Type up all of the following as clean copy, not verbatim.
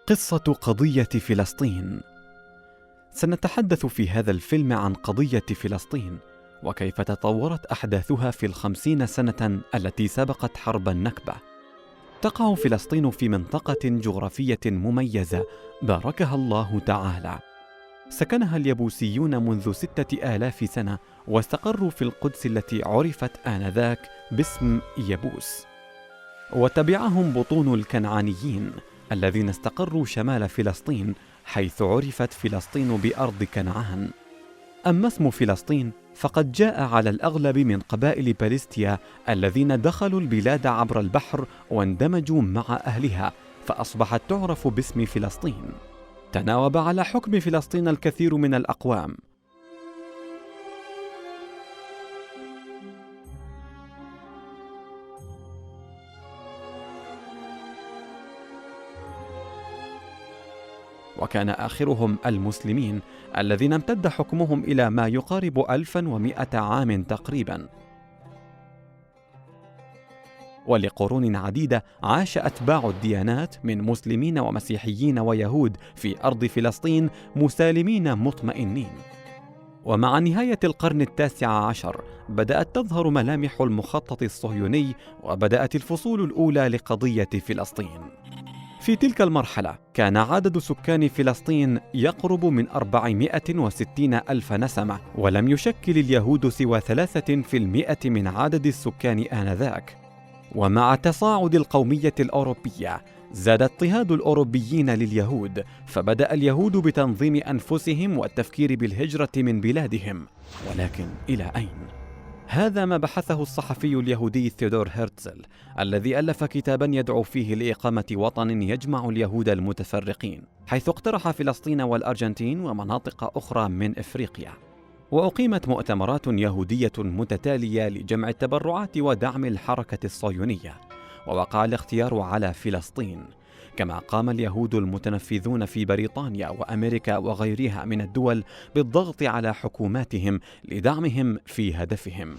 قصة قضية فلسطين. سنتحدث في هذا الفيلم عن قضية فلسطين وكيف تطورت أحداثها في 50 سنة التي سبقت حرب النكبة. تقع فلسطين في منطقة جغرافية مميزة باركها الله تعالى. سكنها اليبوسيون منذ 6000 سنة واستقروا في القدس التي عرفت آنذاك باسم يبوس، وتبعهم بطون الكنعانيين الذين استقروا شمال فلسطين حيث عرفت فلسطين بأرض كنعان. أما اسم فلسطين فقد جاء على الأغلب من قبائل بلستيا الذين دخلوا البلاد عبر البحر واندمجوا مع أهلها فأصبحت تعرف باسم فلسطين. تناوب على حكم فلسطين الكثير من الأقوام، وكان آخرهم المسلمين الذين امتد حكمهم إلى ما يقارب 1100 عام تقريبا. ولقرون عديدة عاش أتباع الديانات من مسلمين ومسيحيين ويهود في أرض فلسطين مسالمين مطمئنين. ومع نهاية القرن 19 بدأت تظهر ملامح المخطط الصهيوني وبدأت الفصول الأولى لقضية فلسطين. في تلك المرحلة كان عدد سكان فلسطين يقرب من 460 ألف نسمة، ولم يشكل اليهود سوى 3% من عدد السكان آنذاك. ومع تصاعد القومية الأوروبية زاد اضطهاد الأوروبيين لليهود، فبدأ اليهود بتنظيم أنفسهم والتفكير بالهجرة من بلادهم. ولكن إلى أين؟ هذا ما بحثه الصحفي اليهودي ثيودور هرتزل الذي ألف كتابا يدعو فيه لإقامة وطن يجمع اليهود المتفرقين، حيث اقترح فلسطين والأرجنتين ومناطق أخرى من إفريقيا. وأقيمت مؤتمرات يهودية متتالية لجمع التبرعات ودعم الحركة الصهيونية، ووقع الاختيار على فلسطين. كما قام اليهود المتنفذون في بريطانيا وأمريكا وغيرها من الدول بالضغط على حكوماتهم لدعمهم في هدفهم.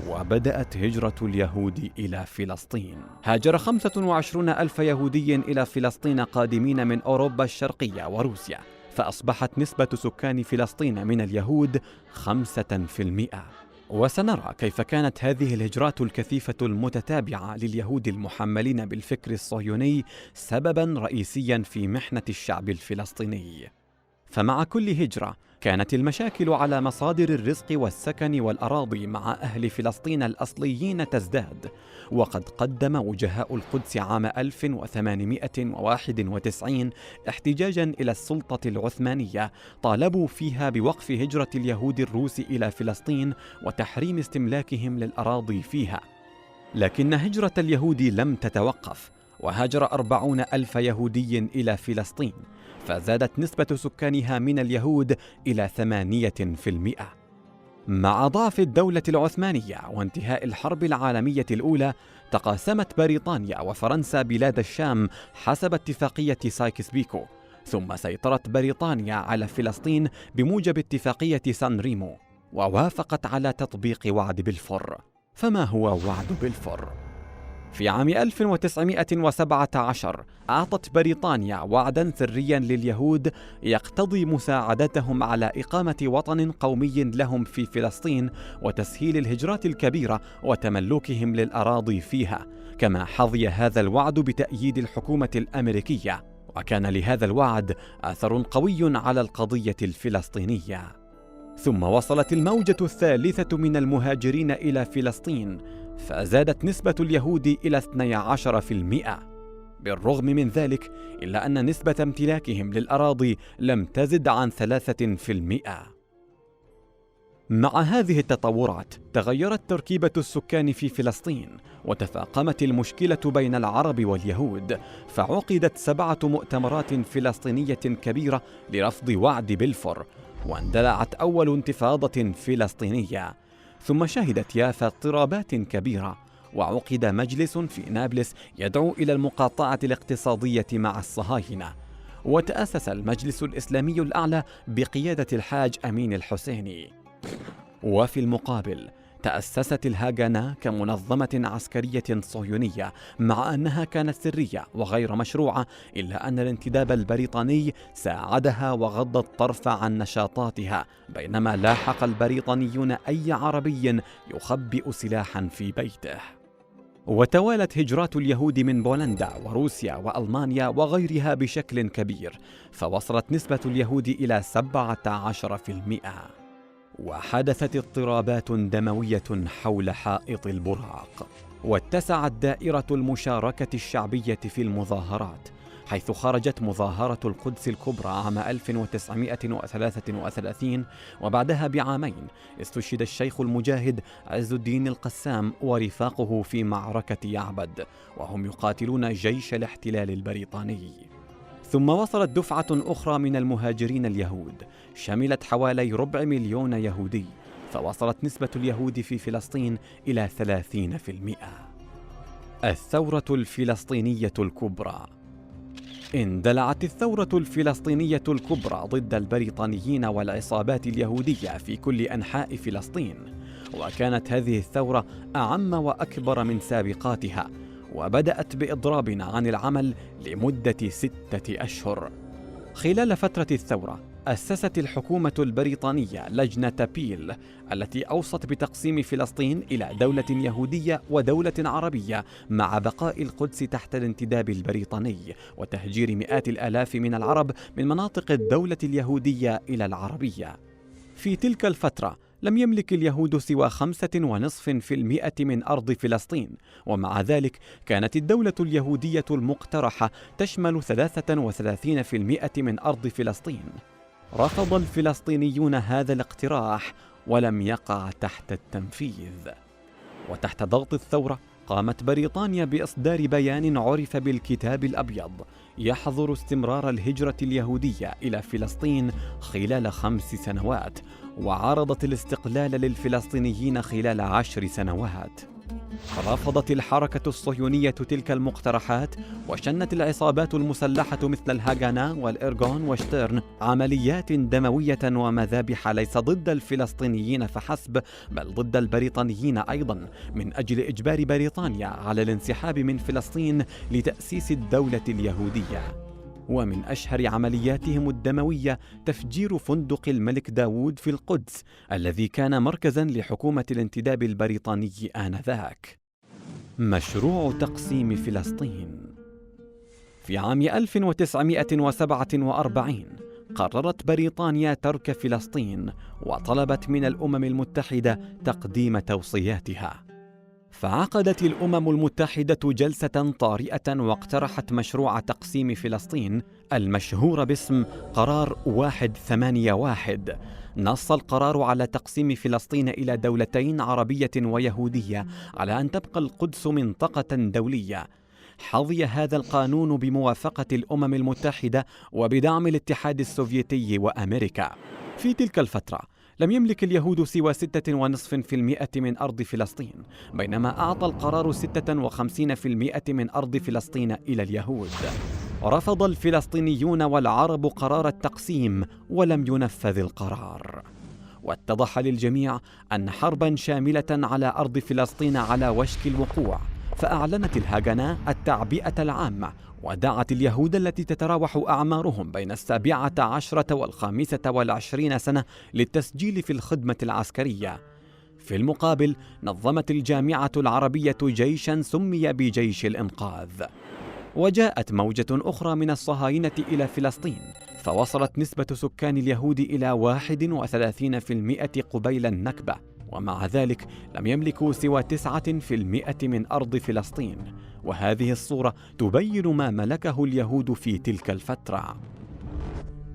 وبدأت هجرة اليهود إلى فلسطين. هاجر 25 ألف يهودي إلى فلسطين قادمين من أوروبا الشرقية وروسيا، فأصبحت نسبة سكان فلسطين من اليهود 5%. وسنرى كيف كانت هذه الهجرات الكثيفة المتتابعة لليهود المحملين بالفكر الصهيوني سبباً رئيسياً في محنة الشعب الفلسطيني. فمع كل هجرة كانت المشاكل على مصادر الرزق والسكن والأراضي مع أهل فلسطين الأصليين تزداد. وقد قدم وجهاء القدس عام 1891 احتجاجاً إلى السلطة العثمانية طالبوا فيها بوقف هجرة اليهود الروس إلى فلسطين وتحريم استملاكهم للأراضي فيها. لكن هجرة اليهود لم تتوقف، وهاجر 40 ألف يهودي إلى فلسطين، فزادت نسبة سكانها من اليهود إلى 8%. مع ضعف الدولة العثمانية وانتهاء الحرب العالمية الأولى تقاسمت بريطانيا وفرنسا بلاد الشام حسب اتفاقية سايكس بيكو، ثم سيطرت بريطانيا على فلسطين بموجب اتفاقية سان ريمو، ووافقت على تطبيق وعد بلفور. فما هو وعد بلفور؟ في عام 1917 أعطت بريطانيا وعداً سرياً لليهود يقتضي مساعدتهم على إقامة وطن قومي لهم في فلسطين وتسهيل الهجرات الكبيرة وتملكهم للأراضي فيها. كما حظي هذا الوعد بتأييد الحكومة الأمريكية، وكان لهذا الوعد أثر قوي على القضية الفلسطينية. ثم وصلت الموجة الثالثة من المهاجرين إلى فلسطين، فزادت نسبة اليهود إلى 12%. بالرغم من ذلك إلا أن نسبة امتلاكهم للأراضي لم تزد عن 3%. مع هذه التطورات تغيرت تركيبة السكان في فلسطين، وتفاقمت المشكلة بين العرب واليهود، فعقدت 7 مؤتمرات فلسطينية كبيرة لرفض وعد بلفور، واندلعت أول انتفاضة فلسطينية. ثم شهدت يافا اضطرابات كبيرة، وعقد مجلس في نابلس يدعو إلى المقاطعة الاقتصادية مع الصهاينة، وتأسس المجلس الإسلامي الأعلى بقيادة الحاج أمين الحسيني. وفي المقابل تأسست الهاغانا كمنظمة عسكرية صهيونية، مع أنها كانت سرية وغير مشروعة، إلا أن الانتداب البريطاني ساعدها وغض الطرف عن نشاطاتها، بينما لاحق البريطانيون أي عربي يخبئ سلاحا في بيته. وتوالت هجرات اليهود من بولندا وروسيا وألمانيا وغيرها بشكل كبير، فوصلت نسبة اليهود إلى 17%. وحدثت اضطرابات دموية حول حائط البراق، واتسعت دائرة المشاركة الشعبية في المظاهرات، حيث خرجت مظاهرة القدس الكبرى عام 1933، وبعدها بعامين استشهد الشيخ المجاهد عز الدين القسام ورفاقه في معركة يعبد، وهم يقاتلون جيش الاحتلال البريطاني. ثم وصلت دفعة أخرى من المهاجرين اليهود، شملت حوالي 250,000 يهودي، فوصلت نسبة اليهود في فلسطين إلى 30%. الثورة الفلسطينية الكبرى. اندلعت الثورة الفلسطينية الكبرى ضد البريطانيين والعصابات اليهودية في كل أنحاء فلسطين، وكانت هذه الثورة أعم وأكبر من سابقاتها، وبدأت بإضرابنا عن العمل لمدة 6 أشهر. خلال فترة الثورة أسست الحكومة البريطانية لجنة بيل التي أوصت بتقسيم فلسطين إلى دولة يهودية ودولة عربية، مع بقاء القدس تحت الانتداب البريطاني وتهجير مئات الآلاف من العرب من مناطق الدولة اليهودية إلى العربية. في تلك الفترة لم يملك اليهود سوى 5.5% من أرض فلسطين، ومع ذلك كانت الدولة اليهودية المقترحة تشمل 33% من أرض فلسطين. رفض الفلسطينيون هذا الاقتراح ولم يقع تحت التنفيذ. وتحت ضغط الثورة قامت بريطانيا بإصدار بيان عرف بالكتاب الأبيض يحظر استمرار الهجرة اليهودية إلى فلسطين خلال 5 سنوات، وعرضت الاستقلال للفلسطينيين خلال 10 سنوات. رفضت الحركة الصهيونية تلك المقترحات، وشنت العصابات المسلحة مثل الهاغانا والإرغون وشتيرن عمليات دموية ومذابح ليس ضد الفلسطينيين فحسب، بل ضد البريطانيين أيضا، من أجل إجبار بريطانيا على الانسحاب من فلسطين لتأسيس الدولة اليهودية. ومن أشهر عملياتهم الدموية تفجير فندق الملك داوود في القدس، الذي كان مركزاً لحكومة الانتداب البريطاني آنذاك. مشروع تقسيم فلسطين. في عام 1947 قررت بريطانيا ترك فلسطين، وطلبت من الأمم المتحدة تقديم توصياتها. فعقدت الأمم المتحدة جلسة طارئة واقترحت مشروع تقسيم فلسطين المشهور باسم قرار 181. نص القرار على تقسيم فلسطين إلى دولتين عربية ويهودية، على أن تبقى القدس منطقة دولية. حظي هذا القانون بموافقة الأمم المتحدة وبدعم الاتحاد السوفيتي وأمريكا. في تلك الفترة لم يملك اليهود سوى 6.5% من أرض فلسطين، بينما أعطى القرار 56% من أرض فلسطين إلى اليهود. رفض الفلسطينيون والعرب قرار التقسيم ولم ينفذ القرار. واتضح للجميع أن حربا شاملة على أرض فلسطين على وشك الوقوع، فأعلنت الهاغانا التعبئة العامة، ودعت اليهود التي تتراوح أعمارهم بين 17 و25 سنة للتسجيل في الخدمة العسكرية. في المقابل نظمت الجامعة العربية جيشا سمي بجيش الإنقاذ. وجاءت موجة أخرى من الصهاينة إلى فلسطين، فوصلت نسبة سكان اليهود إلى 31% قبيل النكبة، ومع ذلك لم يملكوا سوى 9% من أرض فلسطين. وهذه الصورة تبين ما ملكه اليهود في تلك الفترة.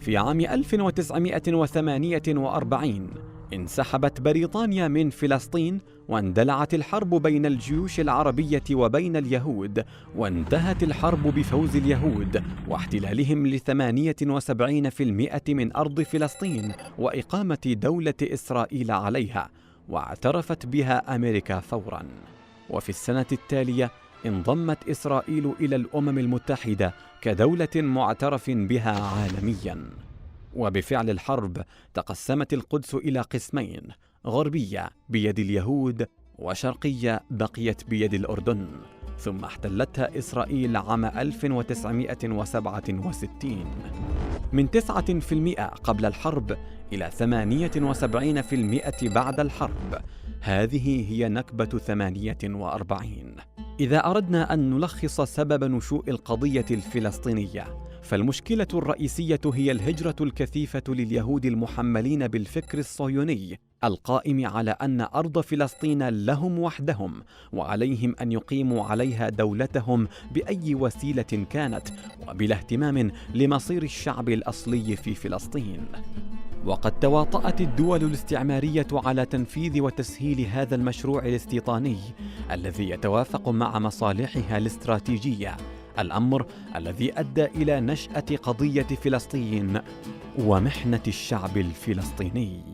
في عام 1948 انسحبت بريطانيا من فلسطين، واندلعت الحرب بين الجيوش العربية وبين اليهود، وانتهت الحرب بفوز اليهود واحتلالهم ل78% من أرض فلسطين وإقامة دولة إسرائيل عليها، واعترفت بها أمريكا فوراً. وفي السنة التالية انضمت إسرائيل إلى الأمم المتحدة كدولة معترف بها عالمياً. وبفعل الحرب تقسمت القدس إلى قسمين، غربية بيد اليهود وشرقية بقيت بيد الأردن، ثم احتلتها إسرائيل عام 1967 من 9% قبل الحرب إلى 78% بعد الحرب. هذه هي نكبة 48. إذا أردنا أن نلخص سبب نشوء القضية الفلسطينية، فالمشكلة الرئيسية هي الهجرة الكثيفة لليهود المحملين بالفكر الصهيوني القائم على أن أرض فلسطين لهم وحدهم، وعليهم أن يقيموا عليها دولتهم بأي وسيلة كانت، وبلا اهتمام لمصير الشعب الأصلي في فلسطين. وقد تواطأت الدول الاستعمارية على تنفيذ وتسهيل هذا المشروع الاستيطاني الذي يتوافق مع مصالحها الاستراتيجية، الأمر الذي أدى إلى نشأة قضية فلسطين ومحنة الشعب الفلسطيني.